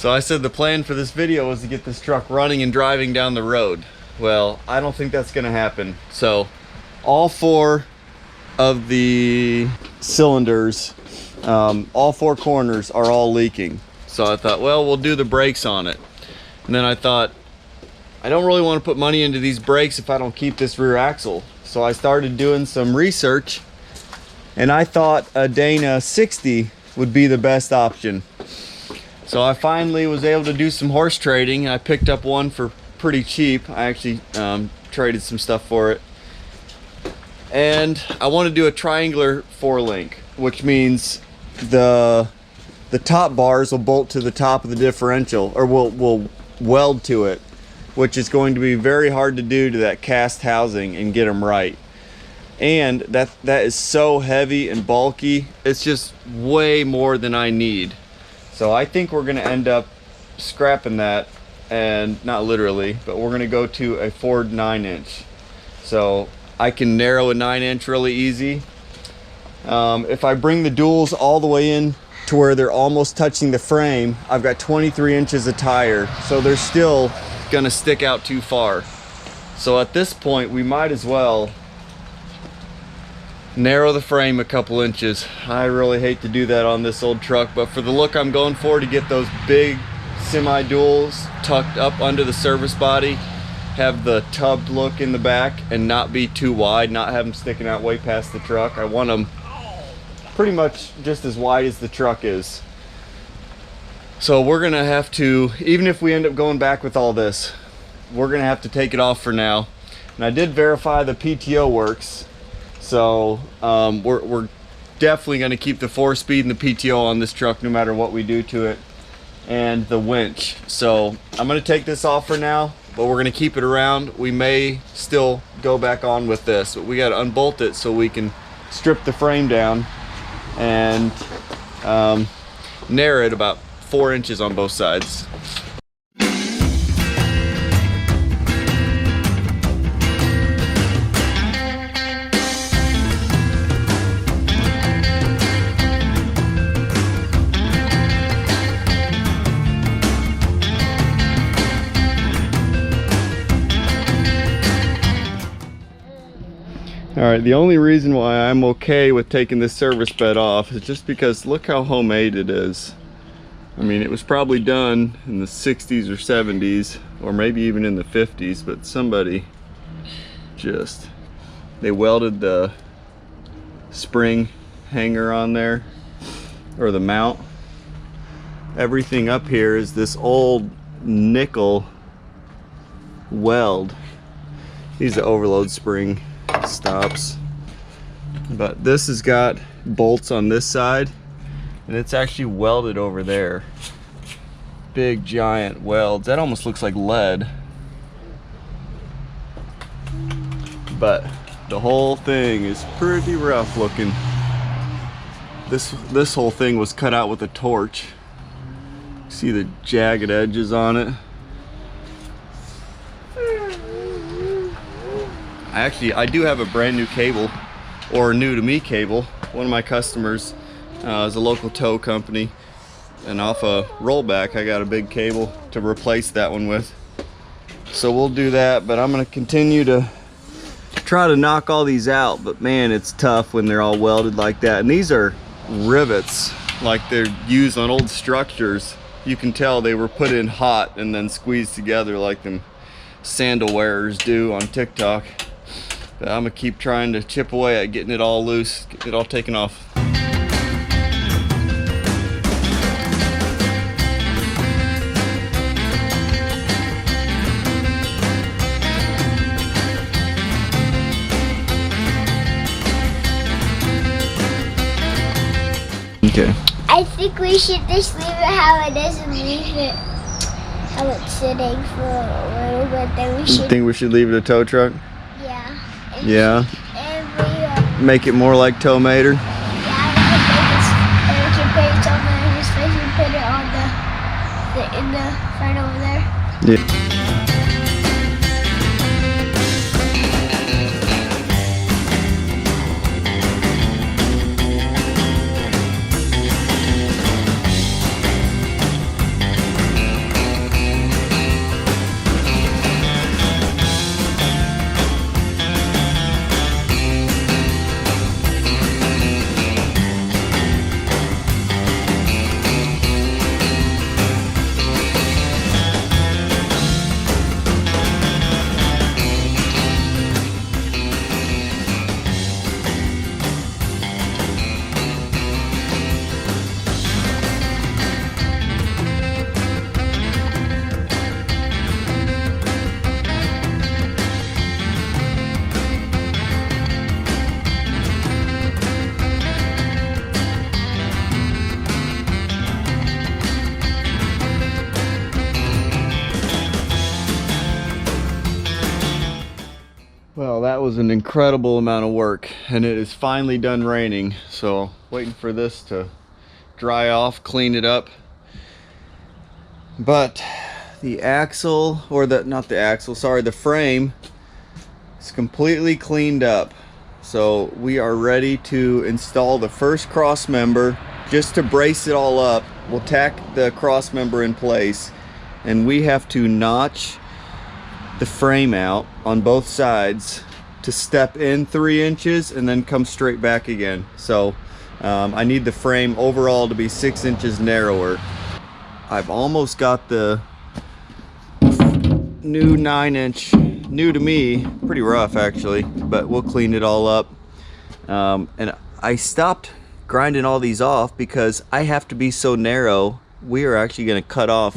So I said the plan for this video was to get this truck running and driving down the road. Well, I don't think that's gonna happen. So all 4 of the cylinders, all 4 corners are all leaking. So I thought, well, we'll do the brakes on it. And then I thought, I don't really want to put money into these brakes if I don't keep this rear axle. So I started doing some research, and I thought a Dana 60 would be the best option. So I finally was able to do some horse trading. I picked up one for pretty cheap. I actually traded some stuff for it. And I want to do a triangular 4-link, which means the top bars will bolt to the top of the differential, or will weld to it, which is going to be very hard to do to that cast housing and get them right. And that is so heavy and bulky, it's just way more than I need. So I think we're gonna end up scrapping that, and not literally, but we're gonna go to a Ford 9-inch. So I can narrow a 9-inch really easy. If I bring the duals all the way in to where they're almost touching the frame, I've got 23 inches of tire, so they're still gonna stick out too far. So at this point, we might as well narrow the frame a couple inches. I really hate to do that on this old truck, but for the look I'm going for, to get those big semi-duals tucked up under the service body, have the tubbed look in the back, and not be too wide, not have them sticking out way past the truck. I want them pretty much just as wide as the truck is. So we're gonna have to, even if we end up going back with all this, we're gonna have to take it off for now. And I did verify the PTO works, so we're definitely gonna keep the 4-speed and the PTO on this truck no matter what we do to it, and the winch. So I'm gonna take this off for now, but we're gonna keep it around. We may still go back on with this, but we gotta unbolt it so we can strip the frame down and narrow it about 4 inches on both sides. Alright, the only reason why I'm okay with taking this service bed off is just because look how homemade it is. I mean, it was probably done in the 60s or 70s, or maybe even in the 50s, but somebody just, they welded the spring hanger on there, or the mount. Everything up here is this old nickel weld. These are overload spring stops, but this has got bolts on this side, and it's actually welded over there. Big giant welds. That almost looks like lead, but the whole thing is pretty rough looking. This whole thing was cut out with a torch. See the jagged edges on it. I do have a brand new cable, or new to me cable. One of my customers is a local tow company, and off a rollback I got a big cable to replace that one with. So we'll do that, but I'm gonna continue to try to knock all these out, but man, it's tough when they're all welded like that. And these are rivets like they're used on old structures. You can tell they were put in hot and then squeezed together like them sandal wearers do on TikTok. But I'm gonna keep trying to chip away at getting it all loose, get it all taken off. Okay. I think we should just leave it how it is and leave it how it's sitting for a little bit. Then we should. You think we should leave it a tow truck? Yeah. Yeah. And we, make it more like Tow Mater. yeah, we can put it on his face and put it on in the front over there. Yeah. that was an incredible amount of work, and it is finally done raining. So waiting for this to dry off, clean it up. But the axle, or not the axle, sorry, the frame is completely cleaned up. So we are ready to install the first cross member. Just to brace it all up, we'll tack the cross member in place, and we have to notch the frame out on both sides to step in 3 inches and then come straight back again. So I need the frame overall to be 6 inches narrower. I've almost got the new 9-inch, new to me, pretty rough actually, but we'll clean it all up. And I stopped grinding all these off because I have to be so narrow. We are actually going to cut off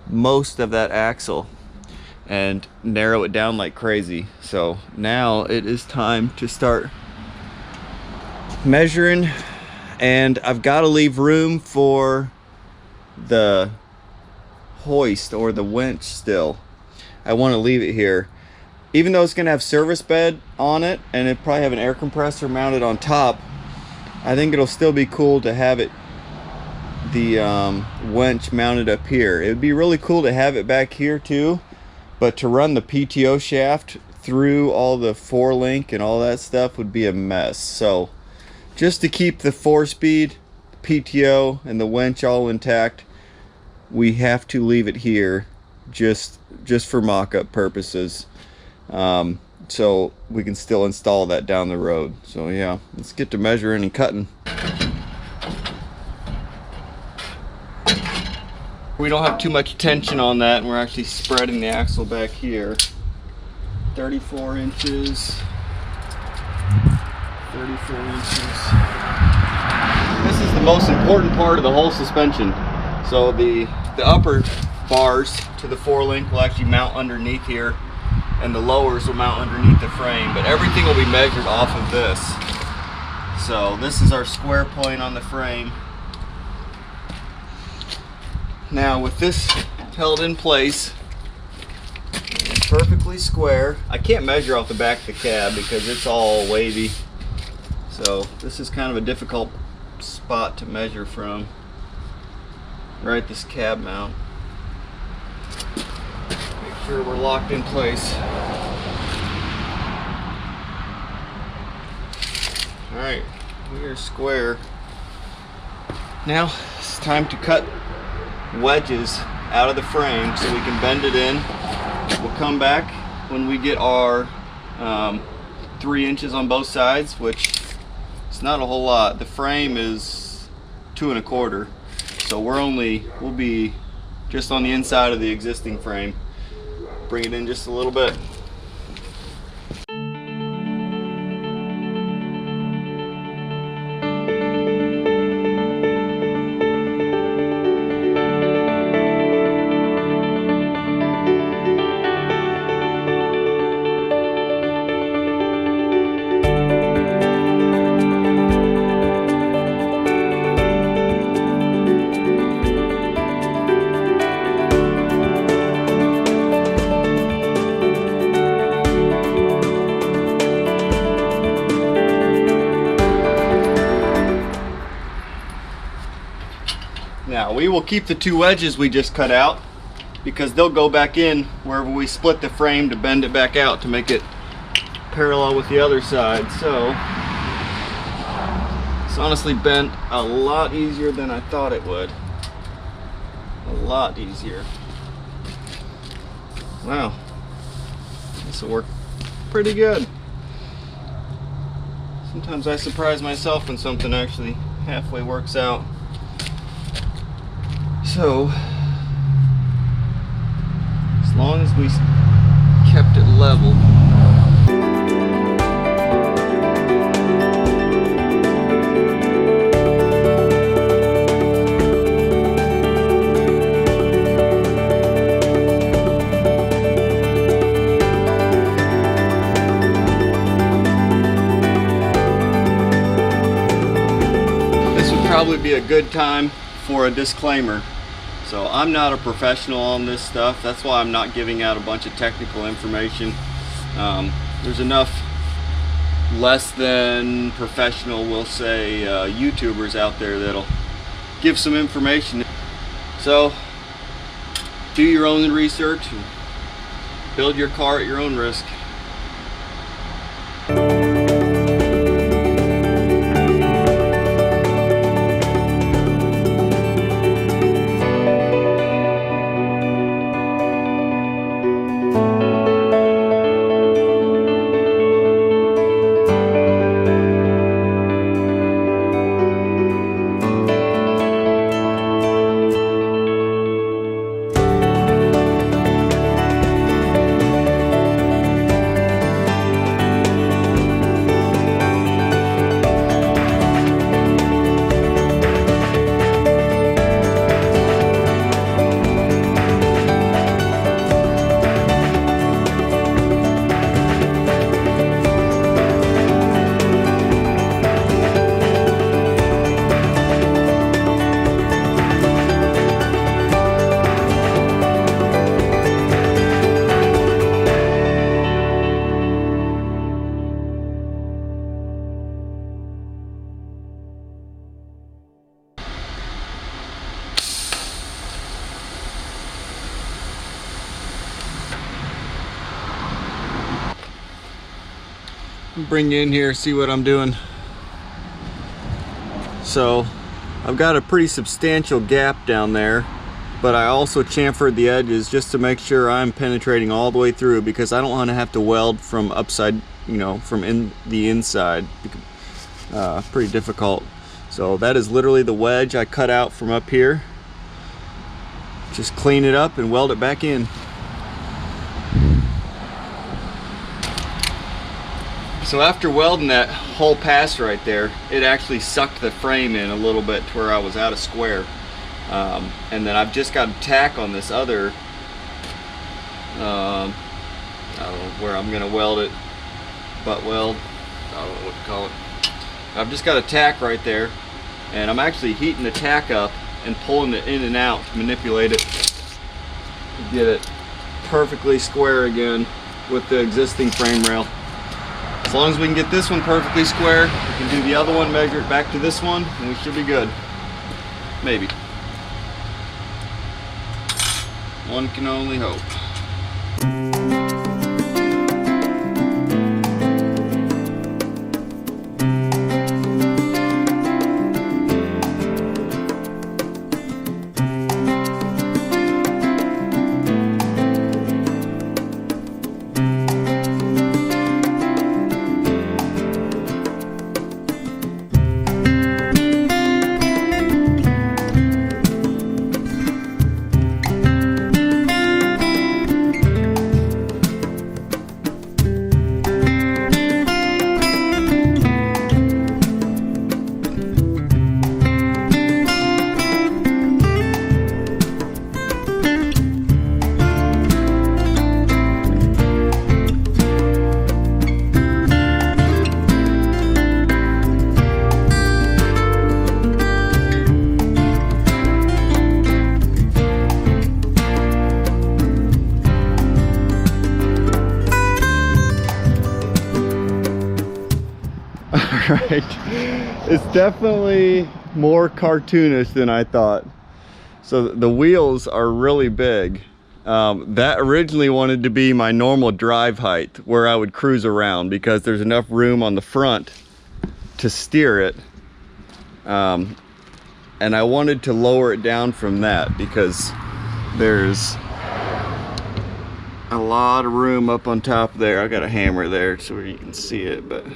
most of that axle and narrow it down like crazy. So now it is time to start measuring, and I've got to leave room for the hoist or the winch still. I want to leave it here, even though it's going to have service bed on it and it probably have an air compressor mounted on top. I think it'll still be cool to have it, the winch mounted up here. It would be really cool to have it back here too, but to run the PTO shaft through all the 4-link and all that stuff would be a mess. So just to keep the 4-speed, PTO, and the winch all intact, we have to leave it here just for mock-up purposes, so we can still install that down the road. So yeah, let's get to measuring and cutting. We don't have too much tension on that, and we're actually spreading the axle back here. 34 inches. 34 inches. This is the most important part of the whole suspension. So the upper bars to the 4-link will actually mount underneath here, and the lowers will mount underneath the frame, but everything will be measured off of this. So this is our square point on the frame. Now with this held in place, it's perfectly square. I can't measure off the back of the cab because it's all wavy. So this is kind of a difficult spot to measure from. Right, this cab mount. Make sure we're locked in place. Alright, we are square. Now it's time to cut wedges out of the frame so we can bend it in. We'll come back when we get our 3 inches on both sides, which is not a whole lot. The frame is 2 1/4, so we'll be just on the inside of the existing frame. Bring it in just a little bit. Now we will keep the 2 wedges we just cut out because they'll go back in wherever we split the frame to bend it back out to make it parallel with the other side. So it's honestly bent a lot easier than I thought it would. A lot easier. Wow, this will work pretty good. Sometimes I surprise myself when something actually halfway works out. So, as long as we kept it level. This would probably be a good time for a disclaimer. So I'm not a professional on this stuff. That's why I'm not giving out a bunch of technical information. there's enough less than professional, we'll say, YouTubers out there that'll give some information. So do your own research and build your car at your own risk. Bring you in here, see what I'm doing. So I've got a pretty substantial gap down there, but I also chamfered the edges just to make sure I'm penetrating all the way through, because I don't want to have to weld from upside, you know, from the inside. Pretty difficult. So that is literally the wedge I cut out from up here. Just clean it up and weld it back in. So after welding that whole pass right there, it actually sucked the frame in a little bit to where I was out of square. And then I've just got a tack on this other, I don't know where I'm gonna weld it, butt weld, I don't know what to call it. I've just got a tack right there, and I'm actually heating the tack up and pulling it in and out to manipulate it to get it perfectly square again with the existing frame rail. As long as we can get this one perfectly square, we can do the other one, measure it back to this one, and we should be good. Maybe. One can only hope. Right, it's definitely more cartoonish than I thought. So the wheels are really big. That originally wanted to be my normal drive height where I would cruise around, because there's enough room on the front to steer it. And I wanted to lower it down from that because there's a lot of room up on top there. I got a hammer there so you can see it, but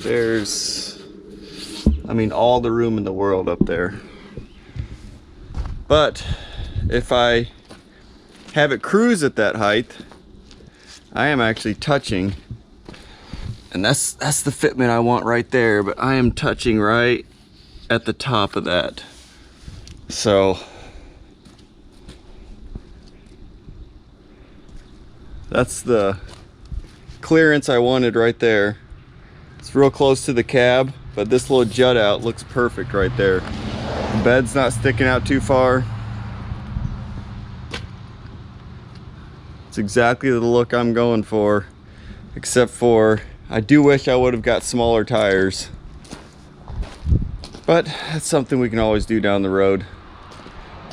there's, I mean, all the room in the world up there. But if I have it cruise at that height, I am actually touching, and that's the fitment I want right there, but I am touching right at the top of that. So that's the clearance I wanted right there. It's real close to the cab, but this little jut out looks perfect right there. The bed's not sticking out too far. It's exactly the look I'm going for, except for I do wish I would have got smaller tires. But that's something we can always do down the road.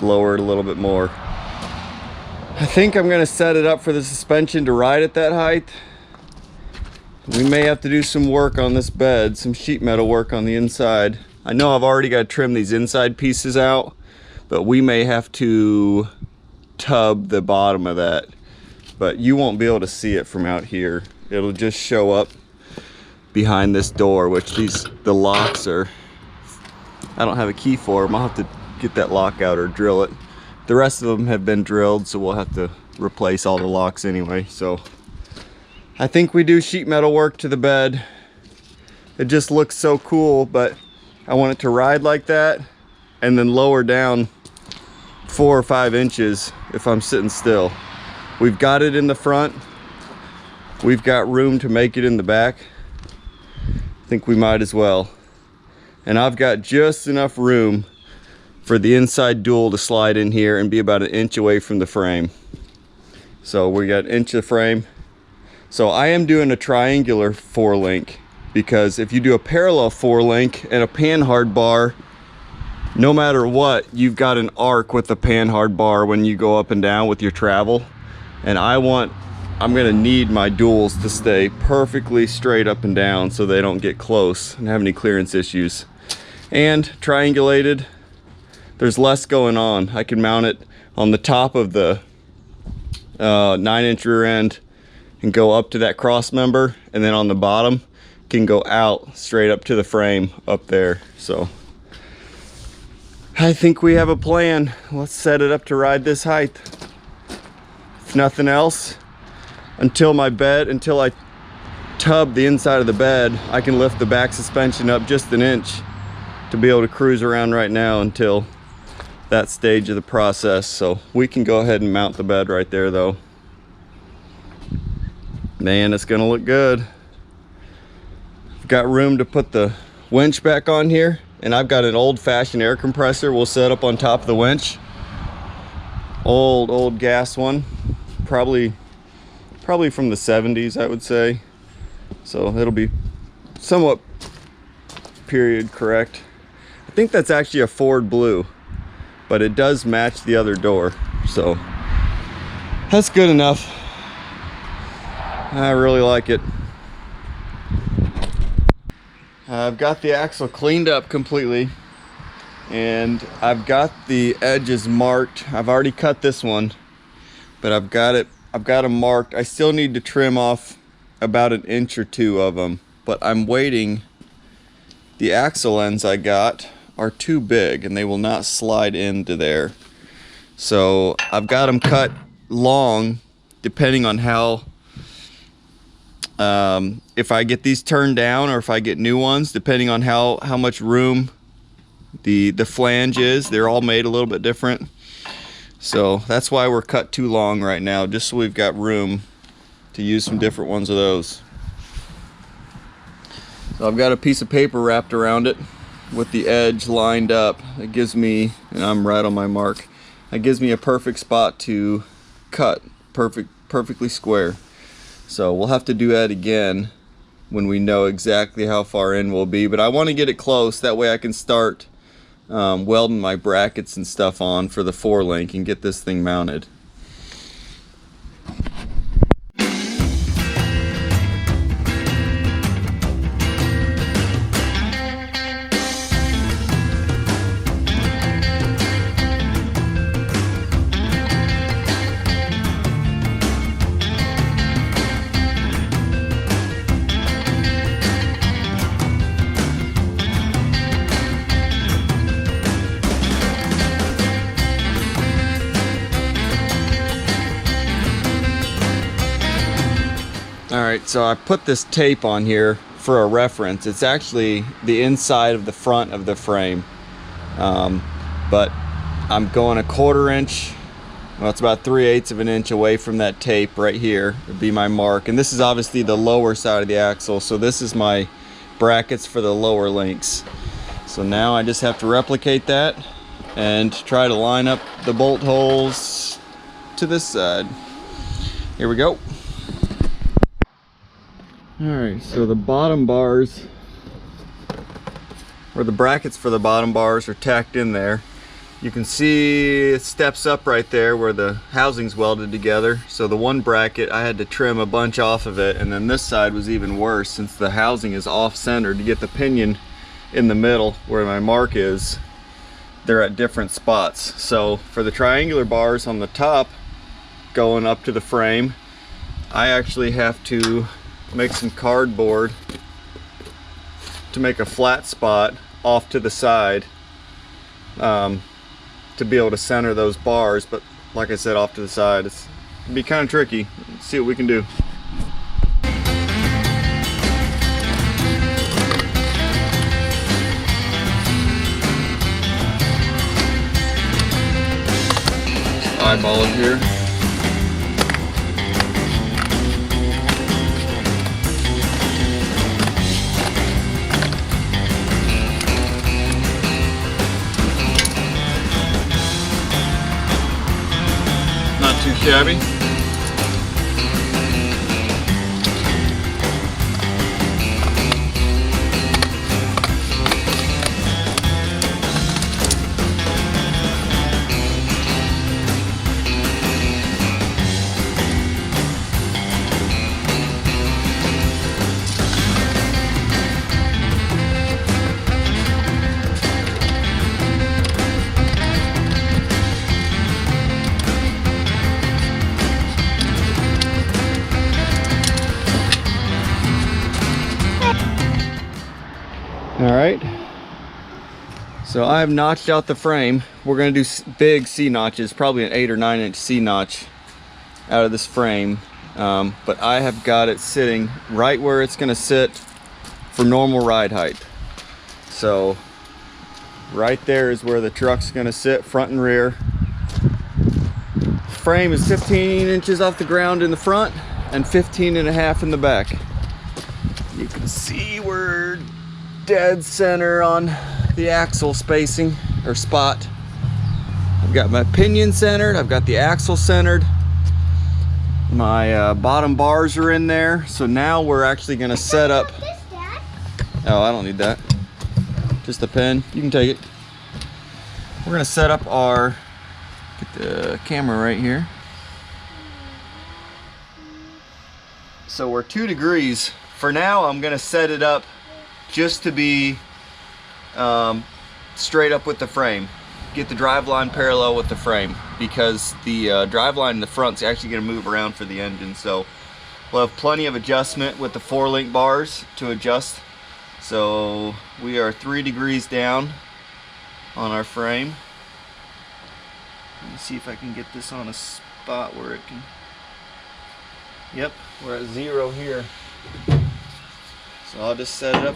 Lower it a little bit more. I think I'm gonna set it up for the suspension to ride at that height. We may have to do some work on this bed, some sheet metal work on the inside. I know I've already got to trim these inside pieces out, but we may have to tub the bottom of that. But you won't be able to see it from out here. It'll just show up behind this door, which the locks are, I don't have a key for them. I'll have to get that lock out or drill it. The rest of them have been drilled, so we'll have to replace all the locks anyway. So I think we do sheet metal work to the bed. It just looks so cool, but I want it to ride like that and then lower down 4 or 5 inches if I'm sitting still. We've got it in the front. We've got room to make it in the back. I think we might as well. And I've got just enough room for the inside dual to slide in here and be about 1 inch away from the frame. So we got 1 inch of frame. So I am doing a triangular 4-link, because if you do a parallel 4-link and a panhard bar, no matter what, you've got an arc with the panhard bar when you go up and down with your travel. And I'm gonna need my duals to stay perfectly straight up and down so they don't get close and have any clearance issues. And triangulated, there's less going on. I can mount it on the top of the 9-inch rear end and go up to that cross member, and then on the bottom can go out straight up to the frame up there. So I think we have a plan. Let's set it up to ride this height. If nothing else, until I tub the inside of the bed, I can lift the back suspension up just 1 inch to be able to cruise around right now until that stage of the process. So we can go ahead and mount the bed right there though. Man, it's gonna look good. I've got room to put the winch back on here, and I've got an old-fashioned air compressor we'll set up on top of the winch. Old gas one, probably from the 70s, I would say. So it'll be somewhat period correct. I think that's actually a Ford blue, but it does match the other door, so that's good enough. I really like it. I've got the axle cleaned up completely, and I've got the edges marked. I've already cut this one, but I've got them marked. I still need to trim off about 1 inch or 2 of them, but I'm waiting. The axle ends I got are too big and they will not slide into there. So I've got them cut long, depending on how, if I get these turned down or if I get new ones, depending on how much room the flange is. They're all made a little bit different. So that's why we're cut too long right now, just so we've got room to use some different ones of those. So I've got a piece of paper wrapped around it with the edge lined up. It gives me, and I'm right on my mark, it gives me a perfect spot to cut, perfectly square. So we'll have to do that again when we know exactly how far in we'll be, but I want to get it close, that way I can start welding my brackets and stuff on for the 4-link and get this thing mounted. Alright, so I put this tape on here for a reference. It's actually the inside of the front of the frame. But I'm going 1/4 inch, well, it's about 3/8 of an inch away from that tape right here. Would be my mark. And this is obviously the lower side of the axle, so this is my brackets for the lower links. So now I just have to replicate that and try to line up the bolt holes to this side. Here we go. Alright, so the bottom bars, or the brackets for the bottom bars, are tacked in there. You can see it steps up right there where the housing's welded together. So the one bracket, I had to trim a bunch off of it, and then this side was even worse since the housing is off-centered. To get the pinion in the middle where my mark is, they're at different spots. So for the triangular bars on the top going up to the frame, I actually have to make some cardboard to make a flat spot off to the side to be able to center those bars. But like I said, off to the side, it'll be kind of tricky. Let's see what we can do. Eyeball it here. Not too shabby. Alright, so I have notched out the frame. We're going to do big C notches, probably an 8 or 9 inch C notch out of this frame. But I have got it sitting right where it's going to sit for normal ride height. So right there is where the truck's going to sit, front and rear. Frame is 15 inches off the ground in the front and 15.5 in the back. You can see we're dead center on the axle spacing or spot. I've got my pinion centered, I've got the axle centered, my bottom bars are in there. So now we're actually going to set up. Oh, I don't need that, just a pen, you can take it. We're going to set up our, get the camera right here. So we're 2 degrees. For now I'm going to set it up just to be straight up with the frame. Get the drive line parallel with the frame, because the drive line in the front is actually going to move around for the engine. So we'll have plenty of adjustment with the 4-link bars to adjust. So we are 3 degrees down on our frame. Let me see if I can get this on a spot where it can. Yep, we're at 0 here. So I'll just set it up.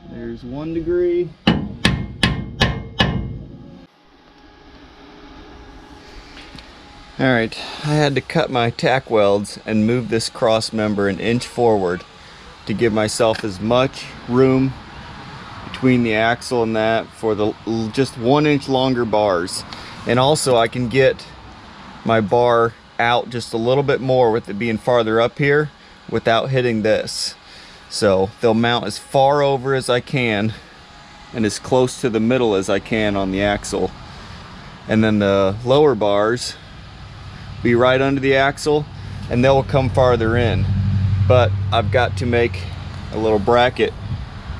There's 1 degree. Alright, I had to cut my tack welds and move this cross member 1 inch forward to give myself as much room between the axle and that for the just 1 inch longer bars. And also I can get my bar out just a little bit more with it being farther up here without hitting this. So they'll mount as far over as I can and as close to the middle as I can on the axle. And then the lower bars be right under the axle and they'll come farther in. But I've got to make a little bracket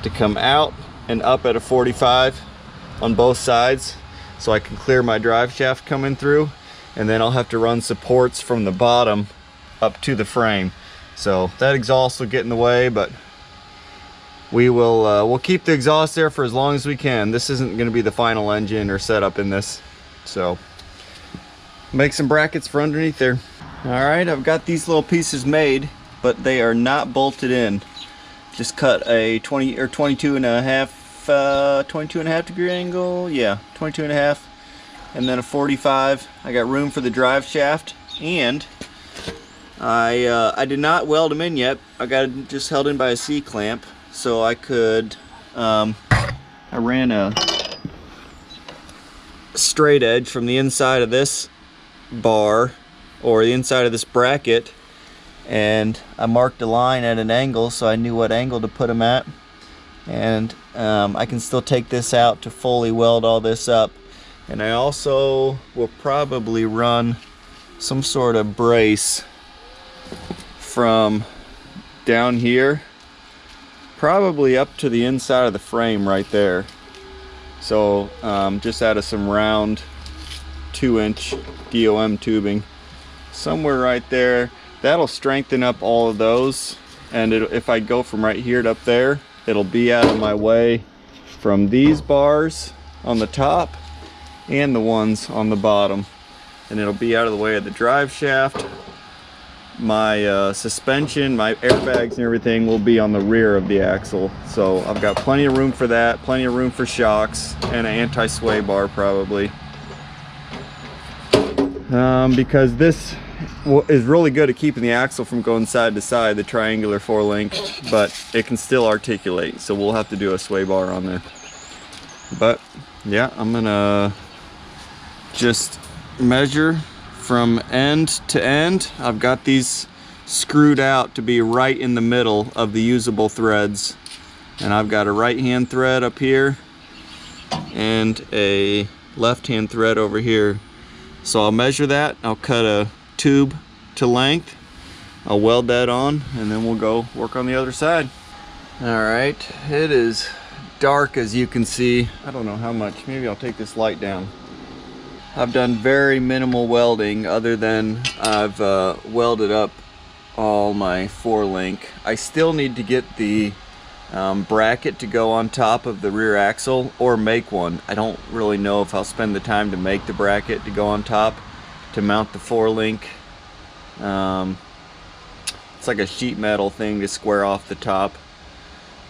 to come out and up at a 45 on both sides so I can clear my drive shaft coming through. And then I'll have to run supports from the bottom up to the frame. So that exhaust will get in the way, but we will we'll keep the exhaust there for as long as we can. This isn't going to be the final engine or setup in this. So make some brackets for underneath there. Alright, I've got these little pieces made, but they are not bolted in. Just cut a 20 or 22 and a half degree angle. Yeah, 22 and a half. And then a 45. I got room for the drive shaft, and I did not weld them in yet. I got it just held in by a C-clamp, so I could I ran a straight edge from the inside of this bar or the inside of this bracket, and I marked a line at an angle so I knew what angle to put them at. And I can still take this out to fully weld all this up. And I also will probably run some sort of brace from down here probably up to the inside of the frame right there. So just out of some round 2-inch DOM tubing somewhere right there. That'll strengthen up all of those, and if I go from right here to up there, it'll be out of my way from these bars on the top and the ones on the bottom, and it'll be out of the way of the drive shaft. My suspension, my airbags and everything will be on the rear of the axle, so I've got plenty of room for that, plenty of room for shocks, and an anti-sway bar probably, because this is really good at keeping the axle from going side to side, the triangular 4-link, but it can still articulate, so we'll have to do a sway bar on there. But yeah, I'm gonna just measure from end to end. I've got these screwed out to be right in the middle of the usable threads, and I've got a right hand thread up here and a left hand thread over here. So I'll measure that, I'll cut a tube to length, I'll weld that on, and then we'll go work on the other side. Alright, it is dark as you can see. I don't know how much, maybe I'll take this light down. I've done very minimal welding other than I've welded up all my 4-link. I still need to get the bracket to go on top of the rear axle, or make one. I don't really know if I'll spend the time to make the bracket to go on top to mount the 4-link. It's like a sheet metal thing to square off the top.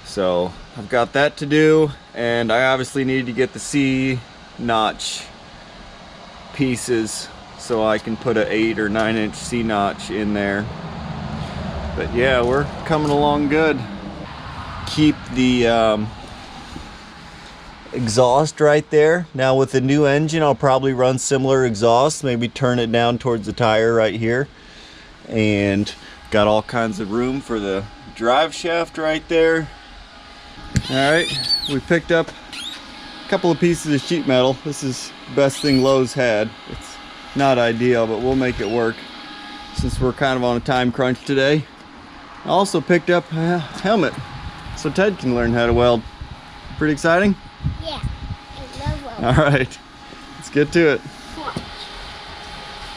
So I've got that to do, and I obviously need to get the C-notch pieces so I can put a 8 or 9-inch C-notch in there. But yeah, we're coming along good. Keep the exhaust right there. Now with the new engine, I'll probably run similar exhaust, maybe turn it down towards the tire right here, and got all kinds of room for the drive shaft right there. Alright, we picked up a couple of pieces of sheet metal. This is the best thing Lowe's had. It's not ideal, but we'll make it work since we're kind of on a time crunch today. I also picked up a helmet so Ted can learn how to weld. Pretty exciting? Yeah, I love welding. Alright, let's get to it. Watch.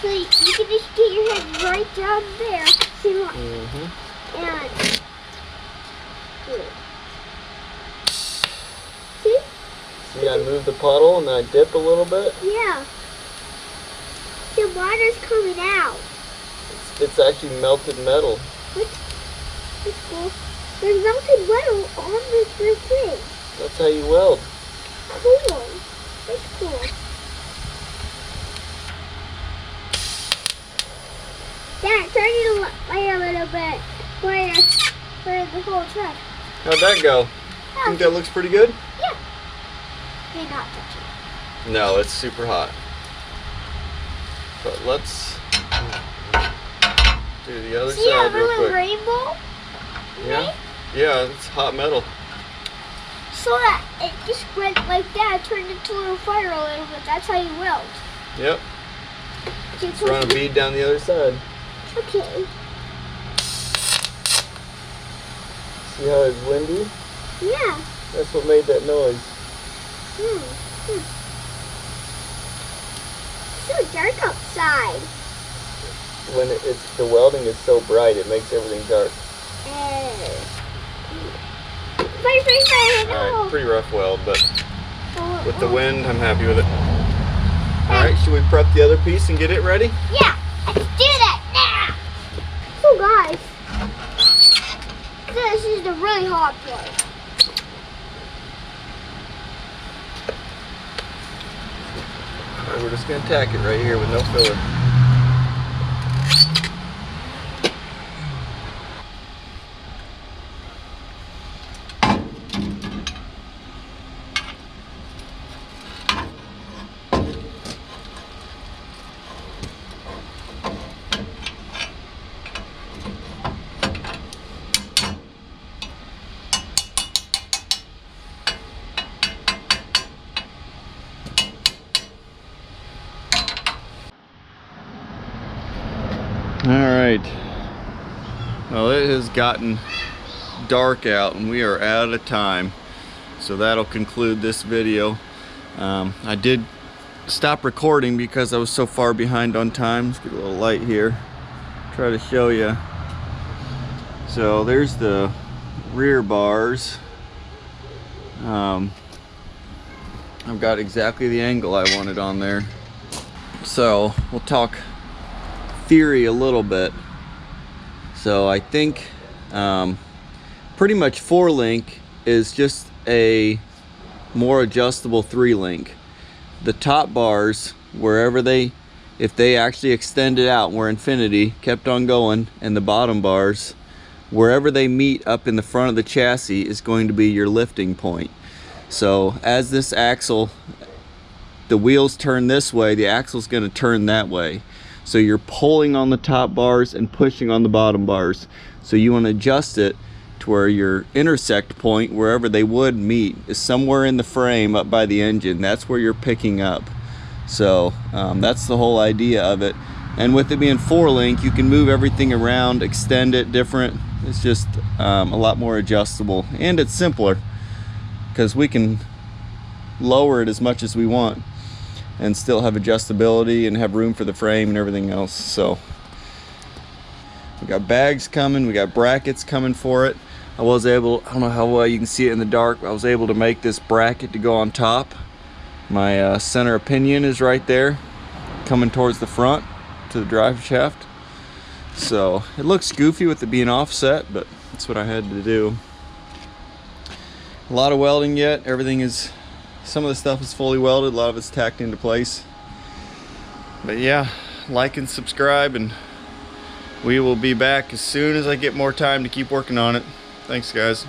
So you can just get your head right down there. See what? And See, I moved the puddle and then I dipped a little bit. yeah. The water's coming out. It's actually melted metal. What? That's cool. There's melted metal on this thing. That's how you weld. Cool. That's cool. Dad, turn it light a little bit. For the whole truck. How'd that go? Think that looks pretty good? Yeah. You're not touching. No, it's super hot. But let's do the other See side a real little quick. rainbow? Yeah? Yeah, it's hot metal. So that it just went like that, turned into a little fire a little bit. That's how you weld. Yep. Okay, Let's run a bead down the other side. Okay. See how it's windy? Yeah. That's what made that noise. So dark outside. When the welding is so bright, it makes everything dark. Fire, Alright, pretty rough weld, but no. with the wind, I'm happy with it. Alright, should we prep the other piece and get it ready? Yeah, let's do that now. So guys, this is the really hard part. Alright, we're just going to tack it right here with no filler. right. Well, it has gotten dark out and we are out of time. So that'll conclude this video. I did stop recording because I was so far behind on time. Let's get a little light here. Try to show you. So there's the rear bars. I've got exactly the angle I wanted on there. So we'll talk theory a little bit. So I think pretty much 4-link is just a more adjustable 3-link. The top bars, if they actually extended out where infinity kept on going, and the bottom bars, wherever they meet up in the front of the chassis is going to be your lifting point. So as this axle, the wheels turn this way, the axle's going to turn that way. So you're pulling on the top bars and pushing on the bottom bars. So you want to adjust it to where your intersect point, wherever they would meet, is somewhere in the frame up by the engine. That's where you're picking up. So that's the whole idea of it. And with it being 4-link, you can move everything around, extend it different. It's just a lot more adjustable, and it's simpler because we can lower it as much as we want and still have adjustability and have room for the frame and everything else. So we got bags coming, we got brackets coming for it. I was able, I don't know how well you can see it in the dark, but I was able to make this bracket to go on top. My center of pinion is right there, coming towards the front to the drive shaft. So it looks goofy with it being offset, but that's what I had to do. A lot of welding yet. Everything is, some of the stuff is fully welded, a lot of it's tacked into place. But yeah, like and subscribe, and we will be back as soon as I get more time to keep working on it. Thanks, guys.